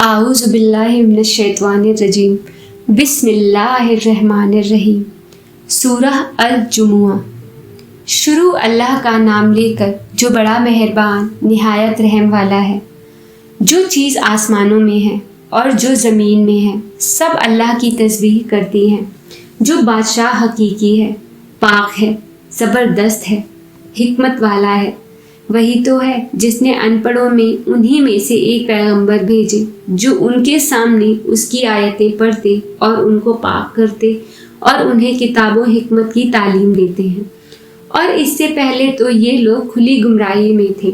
اعوذ باللہ من الشیطان الرجیم بسم اللہ الرحمن الرحیم۔ سورہ الجمعہ۔ شروع اللہ کا نام لے کر جو بڑا مہربان نہایت رحم والا ہے۔ جو چیز آسمانوں میں ہے اور جو زمین میں ہے سب اللہ کی تسبیح کرتی ہیں۔ جو بادشاہ حقیقی ہے، پاک ہے، زبردست ہے، حکمت والا ہے، وہی تو ہے جس نے ان پڑھوں میں انہی میں سے ایک پیغمبر بھیجے جو ان کے سامنے اس کی آیتیں پڑھتے اور ان کو پاک کرتے اور انہیں کتاب و حکمت کی تعلیم دیتے ہیں۔ اور اس سے پہلے تو یہ لوگ کھلی گمراہی میں تھے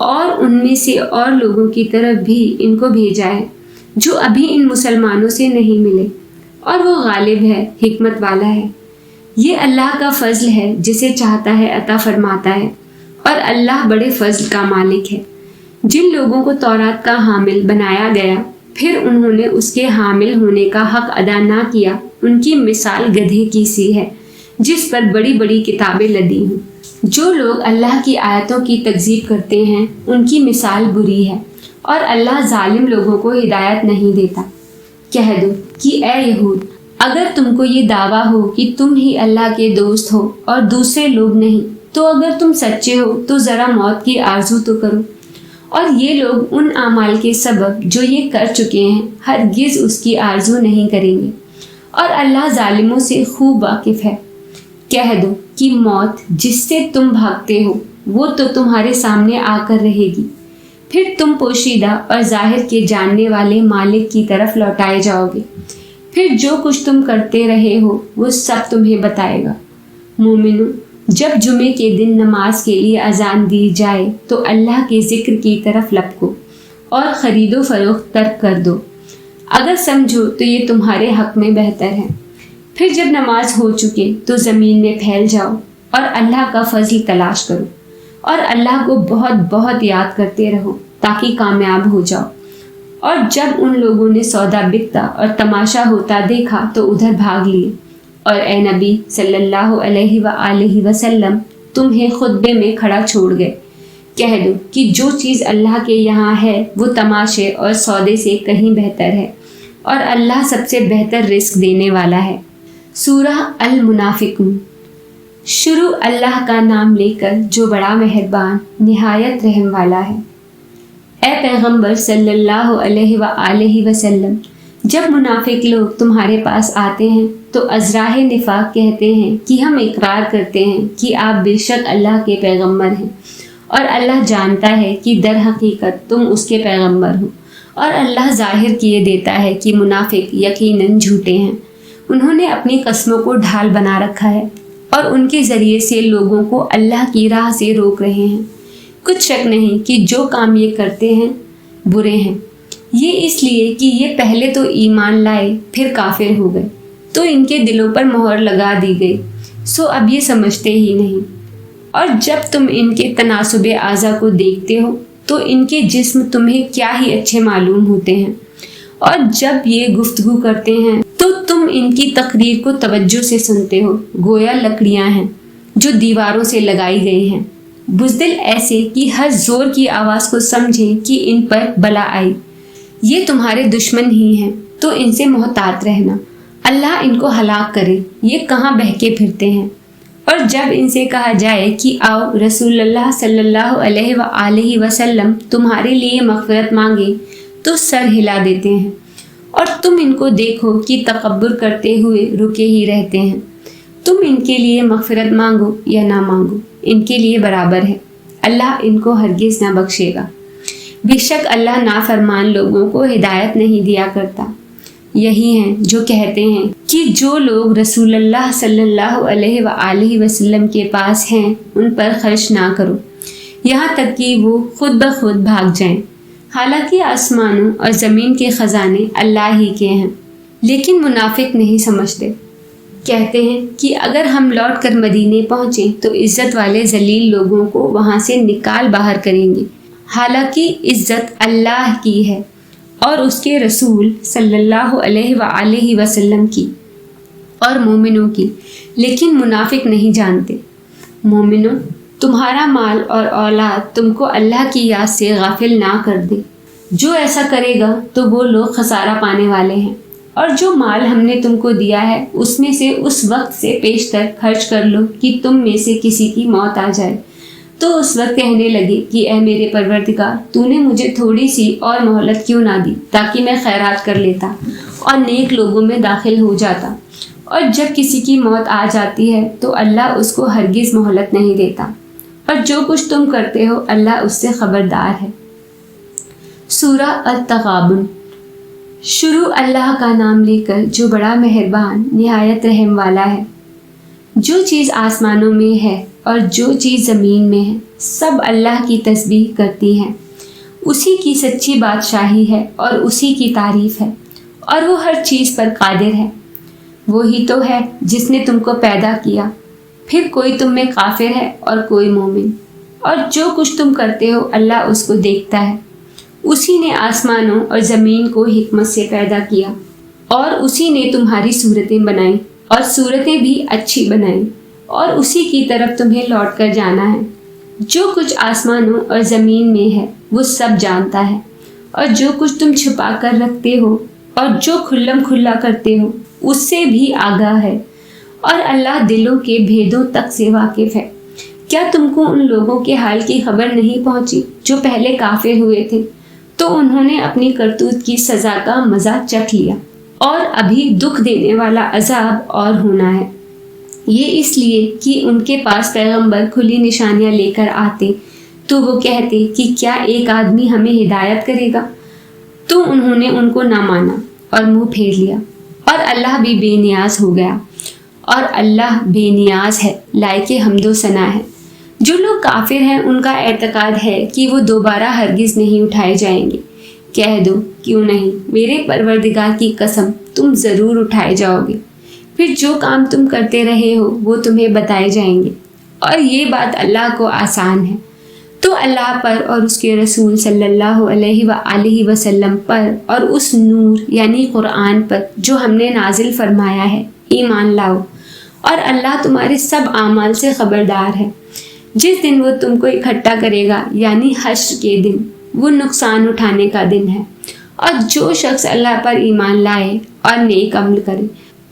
اور ان میں سے اور لوگوں کی طرف بھی ان کو بھیجا ہے جو ابھی ان مسلمانوں سے نہیں ملے، اور وہ غالب ہے، حکمت والا ہے۔ یہ اللہ کا فضل ہے، جسے چاہتا ہے عطا فرماتا ہے، اور اللہ بڑے فضل کا مالک ہے۔ جن لوگوں کو تورات کا حامل بنایا گیا پھر انہوں نے اس کے حامل ہونے کا حق ادا نہ کیا، ان کی مثال گدھے کی سی ہے جس پر بڑی بڑی کتابیں لدی ہوں۔ جو لوگ اللہ کی آیتوں کی تکذیب کرتے ہیں ان کی مثال بری ہے، اور اللہ ظالم لوگوں کو ہدایت نہیں دیتا۔ کہہ دو کہ اے یہود، اگر تم کو یہ دعویٰ ہو کہ تم ہی اللہ کے دوست ہو اور دوسرے لوگ نہیں، تو اگر تم سچے ہو تو ذرا موت کی آرزو تو کرو۔ اور یہ لوگ ان اعمال کے سبب جو یہ کر چکے ہیں ہرگز اس کی آرزو نہیں کریں گے، اور اللہ ظالموں سے خوب واقف ہے۔ کہہ دو کہ موت جس سے تم بھاگتے ہو وہ تو تمہارے سامنے آ کر رہے گی، پھر تم پوشیدہ اور ظاہر کے جاننے والے مالک کی طرف لوٹائے جاؤ گے، پھر جو کچھ تم کرتے رہے ہو وہ سب تمہیں بتائے گا۔ مومنو، جب جمعے کے دن نماز کے لیے اذان دی جائے تو اللہ کے ذکر کی طرف لپکو اور خرید و فروخت ترک کر دو، اگر سمجھو تو یہ تمہارے حق میں بہتر ہے۔ پھر جب نماز ہو چکے تو زمین میں پھیل جاؤ اور اللہ کا فضل تلاش کرو، اور اللہ کو بہت بہت یاد کرتے رہو تاکہ کامیاب ہو جاؤ۔ اور جب ان لوگوں نے سودا بکتا اور تماشا ہوتا دیکھا تو ادھر بھاگ لیے، اور اے نبی صلی اللہ علیہ وآلہ وسلم تمہیں خطبے میں کھڑا چھوڑ گئے۔ کہہ دو کہ جو چیز اللہ کے یہاں ہے وہ تماشے اور سودے سے کہیں بہتر ہے، اور اللہ سب سے بہتر رزق دینے والا ہے۔ سورہ المنافقون۔ شروع اللہ کا نام لے کر جو بڑا مہربان نہایت رحم والا ہے۔ اے پیغمبر صلی اللہ علیہ وآلہ وسلم، جب منافق لوگ تمہارے پاس آتے ہیں تو ازراہ نفاق کہتے ہیں کہ ہم اقرار کرتے ہیں کہ آپ بے شک اللہ کے پیغمبر ہیں، اور اللہ جانتا ہے کہ در حقیقت تم اس کے پیغمبر ہو، اور اللہ ظاہر کیے دیتا ہے کہ منافق یقیناً جھوٹے ہیں۔ انہوں نے اپنی قسموں کو ڈھال بنا رکھا ہے اور ان کے ذریعے سے لوگوں کو اللہ کی راہ سے روک رہے ہیں۔ کچھ شک نہیں کہ جو کام یہ کرتے ہیں برے ہیں، یہ اس لیے کہ یہ پہلے تو ایمان لائے پھر کافر ہو گئے، تو ان کے دلوں پر مہر لگا دی گئی، سو اب یہ سمجھتے ہی نہیں۔ اور جب تم ان کے تناسب اعضاء کو دیکھتے ہو تو ان کے جسم تمہیں کیا ہی اچھے معلوم ہوتے ہیں، اور جب یہ گفتگو کرتے ہیں تو تم ان کی تقریر کو توجہ سے سنتے ہو، گویا لکڑیاں ہیں جو دیواروں سے لگائی گئی ہیں، بزدل ایسے کہ ہر زور کی آواز کو سمجھیں کہ ان پر بلا آئی۔ یہ تمہارے دشمن ہی ہیں، تو ان سے محتاط رہنا، اللہ ان کو ہلاک کرے، یہ کہاں بہکے پھرتے ہیں۔ اور جب ان سے کہا جائے کہ آؤ رسول اللہ صلی اللہ علیہ وآلہ وسلم تمہارے لیے مغفرت مانگے تو سر ہلا دیتے ہیں، اور تم ان کو دیکھو کہ تکبر کرتے ہوئے رکے ہی رہتے ہیں۔ تم ان کے لیے مغفرت مانگو یا نہ مانگو، ان کے لیے برابر ہے، اللہ ان کو ہرگز نہ بخشے گا۔ بے شک اللہ نافرمان لوگوں کو ہدایت نہیں دیا کرتا۔ یہی ہیں جو کہتے ہیں کہ جو لوگ رسول اللہ صلی اللہ علیہ وآلہ وسلم کے پاس ہیں ان پر خرچ نہ کرو، یہاں تک کہ وہ خود بخود بھاگ جائیں، حالانکہ آسمانوں اور زمین کے خزانے اللہ ہی کے ہیں۔ لیکن منافق نہیں سمجھتے، کہتے ہیں کہ اگر ہم لوٹ کر مدینے پہنچیں تو عزت والے ذلیل لوگوں کو وہاں سے نکال باہر کریں گے، حالانکہ عزت اللہ کی ہے اور اس کے رسول صلی اللہ علیہ وآلہ وسلم کی اور مومنوں کی، لیکن منافق نہیں جانتے۔ مومنوں، تمہارا مال اور اولاد تم کو اللہ کی یاد سے غافل نہ کر دے۔ جو ایسا کرے گا تو وہ لوگ خسارہ پانے والے ہیں۔ اور جو مال ہم نے تم کو دیا ہے اس میں سے اس وقت سے پیشتر خرچ کر لو کہ تم میں سے کسی کی موت آ جائے، تو اس وقت کہنے لگے کہ اے میرے پروردگار، تو نے مجھے تھوڑی سی اور مہلت کیوں نہ دی تاکہ میں خیرات کر لیتا اور نیک لوگوں میں داخل ہو جاتا۔ اور جب کسی کی موت آ جاتی ہے تو اللہ اس کو ہرگز مہلت نہیں دیتا، اور جو کچھ تم کرتے ہو اللہ اس سے خبردار ہے۔ سورہ التغابن۔ شروع اللہ کا نام لے کر جو بڑا مہربان نہایت رحم والا ہے۔ جو چیز آسمانوں میں ہے اور جو چیز زمین میں ہے سب اللہ کی تسبیح کرتی ہیں۔ اسی کی سچی بادشاہی ہے اور اسی کی تعریف ہے، اور وہ ہر چیز پر قادر ہے۔ وہی تو ہے جس نے تم کو پیدا کیا، پھر کوئی تم میں کافر ہے اور کوئی مومن، اور جو کچھ تم کرتے ہو اللہ اس کو دیکھتا ہے۔ اسی نے آسمانوں اور زمین کو حکمت سے پیدا کیا، اور اسی نے تمہاری صورتیں بنائیں اور صورتیں بھی اچھی بنائیں، اور اسی کی طرف تمہیں لوٹ کر جانا ہے۔ جو کچھ آسمانوں اور زمین میں ہے وہ سب جانتا ہے، اور جو کچھ تم چھپا کر رکھتے ہو اور جو کھلم کھلا کرتے ہو اس سے بھی آگاہ ہے، اور اللہ دلوں کے بھیدوں تک سے واقف ہے۔ کیا تم کو ان لوگوں کے حال کی خبر نہیں پہنچی جو پہلے کافر ہوئے تھے؟ تو انہوں نے اپنی کرتوت کی سزا کا مزہ چکھ لیا، اور ابھی دکھ دینے والا عذاب اور ہونا ہے۔ یہ اس لیے کہ ان کے پاس پیغمبر کھلی نشانیاں لے کر آتے تو وہ کہتے کہ کیا ایک آدمی ہمیں ہدایت کرے گا؟ تو انہوں نے ان کو نہ مانا اور منہ پھیر لیا، اور اللہ بھی بے نیاز ہو گیا، اور اللہ بے نیاز ہے، لائق حمد و ثنا ہے۔ جو لوگ کافر ہیں ان کا اعتقاد ہے کہ وہ دوبارہ ہرگز نہیں اٹھائے جائیں گے۔ کہہ دو کیوں نہیں، میرے پروردگار کی قسم تم ضرور اٹھائے جاؤ گے، پھر جو کام تم کرتے رہے ہو وہ تمہیں بتائے جائیں گے، اور یہ بات اللہ کو آسان ہے۔ تو اللہ پر اور اس کے رسول صلی اللہ علیہ وآلہ وسلم پر اور اس نور یعنی قرآن پر جو ہم نے نازل فرمایا ہے ایمان لاؤ، اور اللہ تمہارے سب اعمال سے خبردار ہے۔ جس دن وہ تم کو اکٹھا کرے گا یعنی حشر کے دن، وہ نقصان اٹھانے کا دن ہے، اور جو شخص اللہ پر ایمان لائے اور نیک عمل کرے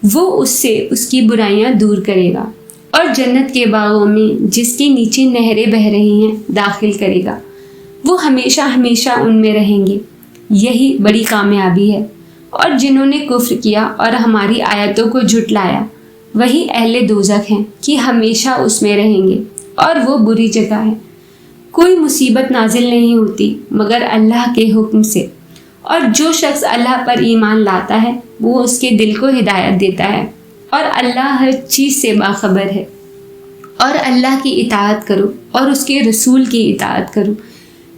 وہ اس سے اس کی برائیاں دور کرے گا، اور جنت کے باغوں میں جس کے نیچے نہریں بہ رہی ہیں داخل کرے گا۔ وہ ہمیشہ ہمیشہ ان میں رہیں گے، یہی بڑی کامیابی ہے۔ اور جنہوں نے کفر کیا اور ہماری آیتوں کو جھٹلایا وہی اہل دوزخ ہیں کہ ہمیشہ اس میں رہیں گے، اور وہ بری جگہ ہے۔ کوئی مصیبت نازل نہیں ہوتی مگر اللہ کے حکم سے، اور جو شخص اللہ پر ایمان لاتا ہے وہ اس کے دل کو ہدایت دیتا ہے، اور اللہ ہر چیز سے باخبر ہے۔ اور اللہ کی اطاعت کرو اور اس کے رسول کی اطاعت کرو۔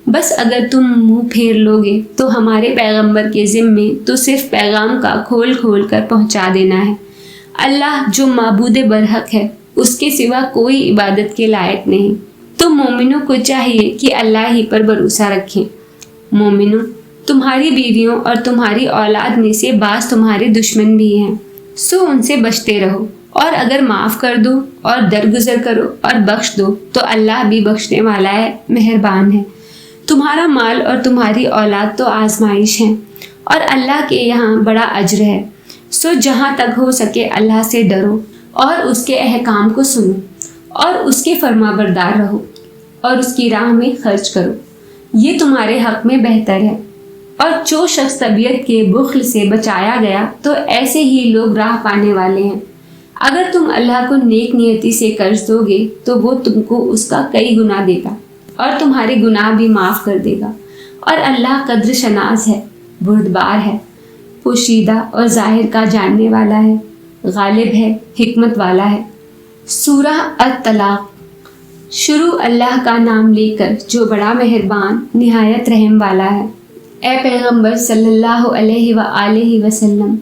بس اگر تم منہ پھیر لوگے تو ہمارے پیغمبر کے ذمے تو صرف پیغام کا کھول کھول کر پہنچا دینا ہے۔ اللہ جو معبود برحق ہے اس کے سوا کوئی عبادت کے لائق نہیں، تو مومنوں کو چاہیے کہ اللہ ہی پر بھروسہ رکھیں۔ مومنوں، تمہاری بیویوں اور تمہاری اولاد میں سے بعض تمہارے دشمن بھی ہیں، سو ان سے بچتے رہو، اور اگر معاف کر دو اور درگزر کرو اور بخش دو تو اللہ بھی بخشنے والا ہے، مہربان ہے۔ تمہارا مال اور تمہاری اولاد تو آزمائش ہیں، اور اللہ کے یہاں بڑا اجر ہے، سو جہاں تک ہو سکے اللہ سے ڈرو اور اس کے احکام کو سنو اور اس کے فرما بردار رہو اور اس کی راہ میں خرچ کرو، یہ تمہارے حق میں بہتر ہے۔ اور جو شخص طبیعت کے بخل سے بچایا گیا تو ایسے ہی لوگ راہ پانے والے ہیں۔ اگر تم اللہ کو نیک نیتی سے قرض دو گے تو وہ تم کو اس کا کئی گنا دے گا اور تمہارے گناہ بھی معاف کر دے گا، اور اللہ قدر شناس ہے، بردبار ہے، پوشیدہ اور ظاہر کا جاننے والا ہے، غالب ہے، حکمت والا ہے۔ سورہ الطلاق۔ شروع اللہ کا نام لے کر جو بڑا مہربان نہایت رحم والا ہے۔ اے پیغمبر صلی اللہ علیہ وآلہ وسلم،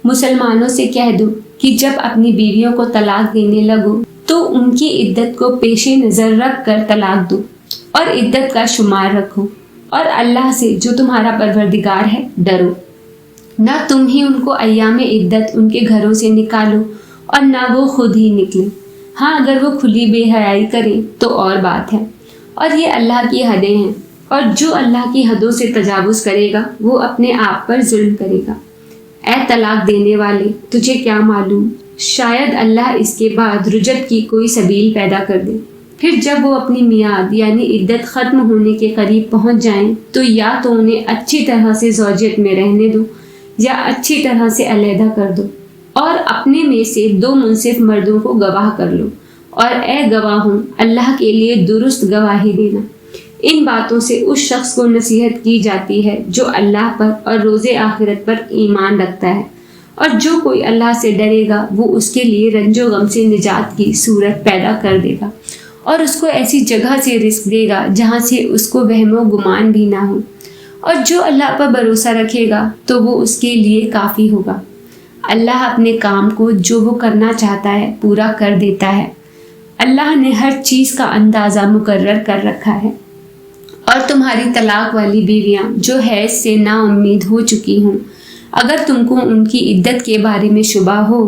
مسلمانوں سے کہہ دو کہ جب اپنی بیویوں کو طلاق دینے لگو تو ان کی عدت کو پیش نظر رکھ کر طلاق دو، اور عدت کا شمار رکھو، اور اللہ سے جو تمہارا پروردگار ہے ڈرو۔ نہ تم ہی ان کو ایام عدت ان کے گھروں سے نکالو اور نہ وہ خود ہی نکلیں۔ ہاں اگر وہ کھلی بے حیائی کریں تو اور بات ہے، اور یہ اللہ کی حدیں ہیں، اور جو اللہ کی حدوں سے تجاوز کرے گا وہ اپنے آپ پر ظلم کرے گا۔ اے طلاق دینے والے، تجھے کیا معلوم، شاید اللہ اس کے بعد رجعت کی کوئی سبیل پیدا کر دے۔ پھر جب وہ اپنی میعاد یعنی عدت ختم ہونے کے قریب پہنچ جائیں تو یا تو انہیں اچھی طرح سے زوجیت میں رہنے دو یا اچھی طرح سے علیحدہ کر دو، اور اپنے میں سے 2 منصف مردوں کو گواہ کر لو، اور اے گواہوں، اللہ کے لیے درست گواہی دینا۔ ان باتوں سے اس شخص کو نصیحت کی جاتی ہے جو اللہ پر اور روز آخرت پر ایمان رکھتا ہے، اور جو کوئی اللہ سے ڈرے گا وہ اس کے لیے رنج و غم سے نجات کی صورت پیدا کر دے گا، اور اس کو ایسی جگہ سے رزق دے گا جہاں سے اس کو وہم و گمان بھی نہ ہو، اور جو اللہ پر بھروسہ رکھے گا تو وہ اس کے لیے کافی ہوگا۔ اللہ اپنے کام کو جو وہ کرنا چاہتا ہے پورا کر دیتا ہے۔ اللہ نے ہر چیز کا اندازہ مقرر کر رکھا ہے۔ اور تمہاری طلاق والی بیویاں جو حیض سے نا امید ہو چکی ہوں، اگر تم کو ان کی عدت کے بارے میں شبہ ہو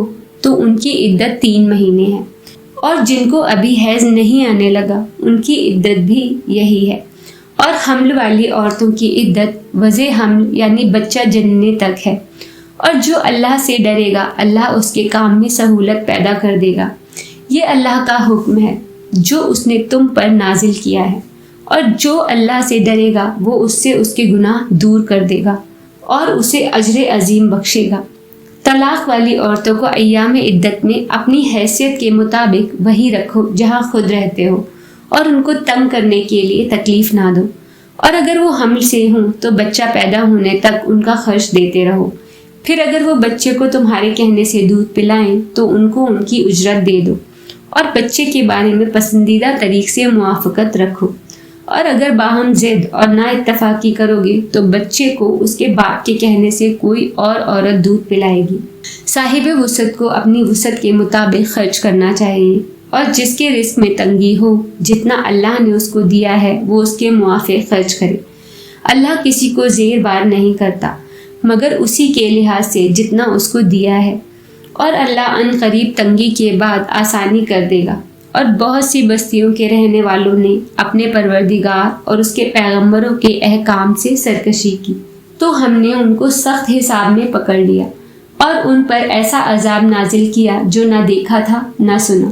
تو ان کی عدت 3 مہینے ہے، اور جن کو ابھی حیض نہیں آنے لگا ان کی عدت بھی یہی ہے، اور حمل والی عورتوں کی عدت وضع حمل یعنی بچہ جننے تک ہے، اور جو اللہ سے ڈرے گا اللہ اس کے کام میں سہولت پیدا کر دے گا۔ یہ اللہ کا حکم ہے جو اس نے تم پر نازل کیا ہے، اور جو اللہ سے ڈرے گا وہ اس سے اس کے گناہ دور کر دے گا اور اسے اجر عظیم بخشے گا۔ طلاق والی عورتوں کو ایام عدت میں اپنی حیثیت کے مطابق وہی رکھو جہاں خود رہتے ہو، اور ان کو تنگ کرنے کے لیے تکلیف نہ دو، اور اگر وہ حمل سے ہوں تو بچہ پیدا ہونے تک ان کا خرچ دیتے رہو۔ پھر اگر وہ بچے کو تمہارے کہنے سے دودھ پلائیں تو ان کو ان کی اجرت دے دو، اور بچے کے بارے میں پسندیدہ طریق سے موافقت رکھو، اور اگر باہم ضد اور نا اتفاقی کرو گے تو بچے کو اس کے باپ کے کہنے سے کوئی اور عورت دودھ پلائے گی۔ صاحب وسعت کو اپنی وسعت کے مطابق خرچ کرنا چاہیے، اور جس کے رزق میں تنگی ہو جتنا اللہ نے اس کو دیا ہے وہ اس کے موافق خرچ کرے۔ اللہ کسی کو زیر بار نہیں کرتا مگر اسی کے لحاظ سے جتنا اس کو دیا ہے، اور اللہ ان قریب تنگی کے بعد آسانی کر دے گا۔ اور بہت سی بستیوں کے رہنے والوں نے اپنے پروردگار اور اس کے پیغمبروں کے احکام سے سرکشی کی تو ہم نے ان کو سخت حساب میں پکڑ لیا، اور ان پر ایسا عذاب نازل کیا جو نہ دیکھا تھا نہ سنا،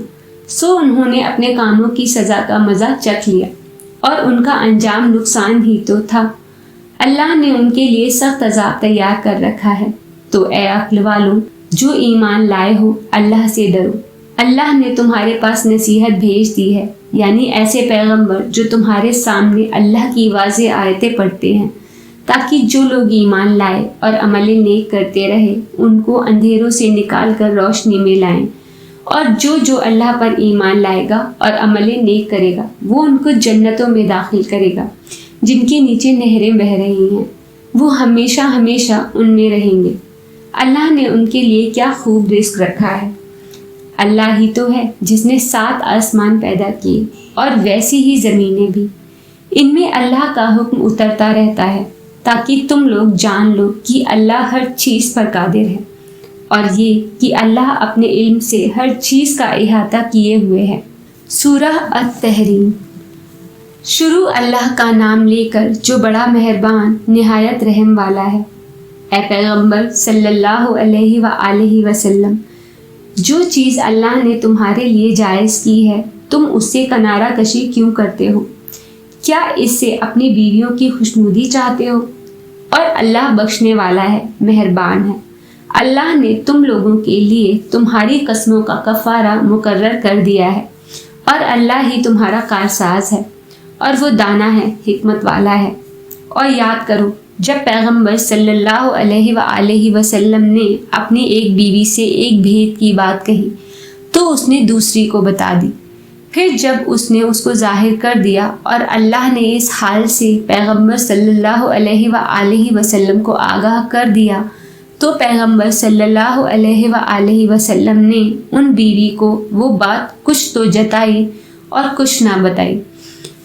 سو انہوں نے اپنے کاموں کی سزا کا مزہ چکھ لیا، اور ان کا انجام نقصان ہی تو تھا۔ اللہ نے ان کے لیے سخت عذاب تیار کر رکھا ہے، تو اے عقل والوں جو ایمان لائے ہو اللہ سے ڈرو۔ اللہ نے تمہارے پاس نصیحت بھیج دی ہے، یعنی ایسے پیغمبر جو تمہارے سامنے اللہ کی واضح آیتیں پڑھتے ہیں، تاکہ جو لوگ ایمان لائے اور عمل نیک کرتے رہے ان کو اندھیروں سے نکال کر روشنی میں لائیں، اور جو اللہ پر ایمان لائے گا اور عمل نیک کرے گا وہ ان کو جنتوں میں داخل کرے گا جن کے نیچے نہریں بہہ رہی ہیں، وہ ہمیشہ ہمیشہ ان میں رہیں گے۔ اللہ نے ان کے لیے کیا خوب رزق رکھا ہے۔ اللہ ہی تو ہے جس نے 7 آسمان پیدا کیے اور ویسی ہی زمینیں بھی، ان میں اللہ کا حکم اترتا رہتا ہے تاکہ تم لوگ جان لو کہ اللہ ہر چیز پر قادر ہے، اور یہ کہ اللہ اپنے علم سے ہر چیز کا احاطہ کیے ہوئے ہے۔ سورہ التحریم۔ شروع اللہ کا نام لے کر جو بڑا مہربان نہایت رحم والا ہے۔ اے پیغمبر صلی اللہ علیہ وآلہ وسلم، جو چیز اللہ نے تمہارے لیے جائز کی ہے تم اس سے کنارہ کشی کیوں کرتے ہو؟ کیا اس سے اپنی بیویوں کی خوشنودی چاہتے ہو؟ اور اللہ بخشنے والا ہے، مہربان ہے۔ اللہ نے تم لوگوں کے لیے تمہاری قسموں کا کفارہ مقرر کر دیا ہے، اور اللہ ہی تمہارا کارساز ہے، اور وہ دانا ہے، حکمت والا ہے۔ اور یاد کرو جب پیغمبر صلی اللہ علیہ وآلہ وسلم نے اپنی ایک بیوی سے ایک بھید کی بات کہی تو اس نے دوسری کو بتا دی، پھر جب اس نے اس کو ظاہر کر دیا اور اللہ نے اس حال سے پیغمبر صلی اللہ علیہ وآلہ وسلم کو آگاہ کر دیا تو پیغمبر صلی اللہ علیہ وآلہ وسلم نے ان بیوی کو وہ بات کچھ تو جتائی اور کچھ نہ بتائی۔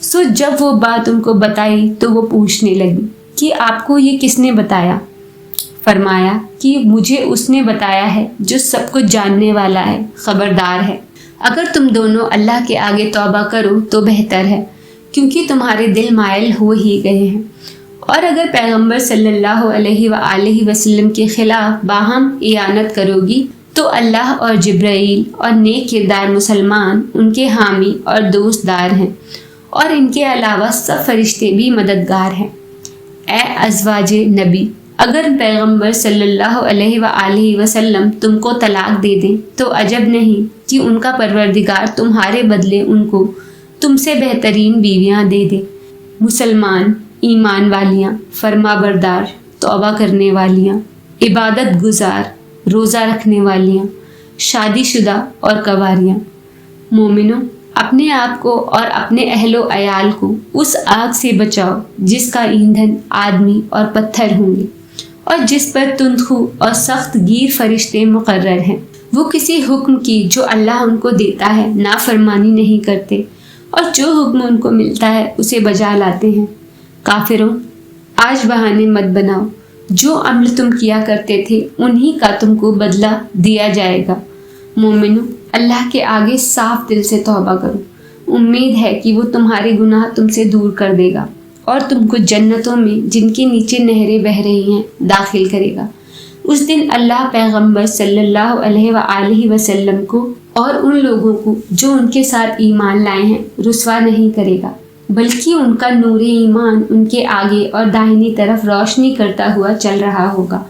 سو جب وہ بات ان کو بتائی تو وہ پوچھنے لگی کہ آپ کو یہ کس نے بتایا؟ فرمایا کہ مجھے اس نے بتایا ہے جو سب کچھ جاننے والا ہے، خبردار ہے۔ اگر تم دونوں اللہ کے آگے توبہ کرو تو بہتر ہے، کیونکہ تمہارے دل مائل ہو ہی گئے ہیں۔ اور اگر پیغمبر صلی اللہ علیہ وآلہ وسلم کے خلاف باہم اعانت کرو گی تو اللہ اور جبرائیل اور نیک کردار مسلمان ان کے حامی اور دوست دار ہیں، اور ان کے علاوہ سب فرشتے بھی مددگار ہیں۔ اے ازواج نبی، اگر پیغمبر صلی اللہ علیہ وآلہ وسلم تم کو طلاق دے دیں تو عجب نہیں کہ ان کا پروردگار تمہارے بدلے ان کو تم سے بہترین بیویاں دے دے، مسلمان، ایمان والیاں، فرما بردار، توبہ کرنے والیاں، عبادت گزار، روزہ رکھنے والیاں، شادی شدہ اور کنواریاں۔ مومنوں، اپنے آپ کو اور اپنے اہل و عیال کو اس آگ سے بچاؤ جس کا ایندھن آدمی اور پتھر ہوں گے، اور جس پر تندخو اور سخت گیر فرشتے مقرر ہیں۔ وہ کسی حکم کی جو اللہ ان کو دیتا ہے نافرمانی نہیں کرتے، اور جو حکم ان کو ملتا ہے اسے بجا لاتے ہیں۔ کافروں، آج بہانے مت بناؤ، جو عمل تم کیا کرتے تھے انہی کا تم کو بدلہ دیا جائے گا۔ مومنوں، اللہ کے آگے صاف دل سے توبہ کرو، امید ہے کہ وہ تمہارے گناہ تم سے دور کر دے گا اور تم کو جنتوں میں جن کے نیچے نہریں بہہ رہی ہیں داخل کرے گا۔ اس دن اللہ پیغمبر صلی اللہ علیہ وآلہ وسلم کو اور ان لوگوں کو جو ان کے ساتھ ایمان لائے ہیں رسوا نہیں کرے گا، بلکہ ان کا نور ایمان ان کے آگے اور داہنی طرف روشنی کرتا ہوا چل رہا ہوگا،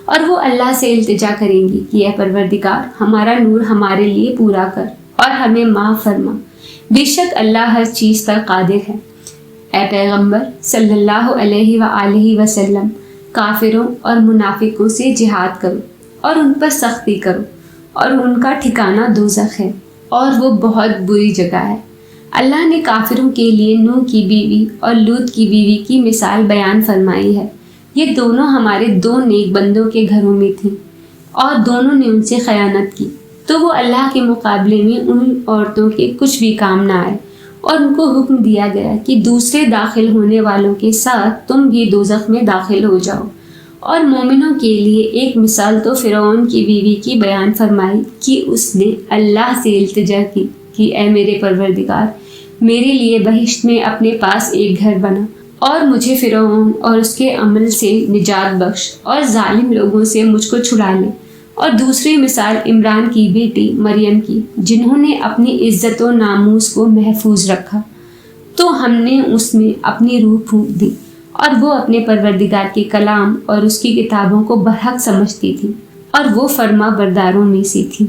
اور وہ اللہ سے التجا کریں گی کہ اے پروردگار، ہمارا نور ہمارے لیے پورا کر اور ہمیں معاف فرما، بے شک اللہ ہر چیز پر قادر ہے۔ اے پیغمبر صلی اللہ علیہ وآلہ وسلم، کافروں اور منافقوں سے جہاد کرو اور ان پر سختی کرو، اور ان کا ٹھکانہ دوزخ ہے اور وہ بہت بری جگہ ہے۔ اللہ نے کافروں کے لیے نوح کی بیوی اور لوط کی بیوی کی مثال بیان فرمائی ہے۔ یہ دونوں ہمارے دو نیک بندوں کے گھروں میں تھیں، اور دونوں نے ان سے خیانت کی، تو وہ اللہ کے مقابلے میں ان عورتوں کے کچھ بھی کام نہ آئے، اور ان کو حکم دیا گیا کہ دوسرے داخل ہونے والوں کے ساتھ تم بھی دوزخ میں داخل ہو جاؤ۔ اور مومنوں کے لیے ایک مثال تو فرعون کی بیوی کی بیان فرمائی کہ اس نے اللہ سے التجا کی کہ اے میرے پروردگار، میرے لیے بہشت میں اپنے پاس ایک گھر بنا، اور مجھے فرعون اور اس کے عمل سے نجات بخش، اور ظالم لوگوں سے مجھ کو چھڑا لے۔ اور دوسری مثال عمران کی بیٹی مریم کی، جنہوں نے اپنی عزت و ناموس کو محفوظ رکھا، تو ہم نے اس میں اپنی روح پھونک دی، اور وہ اپنے پروردگار کے کلام اور اس کی کتابوں کو برحق سمجھتی تھی، اور وہ فرما برداروں میں سے تھی۔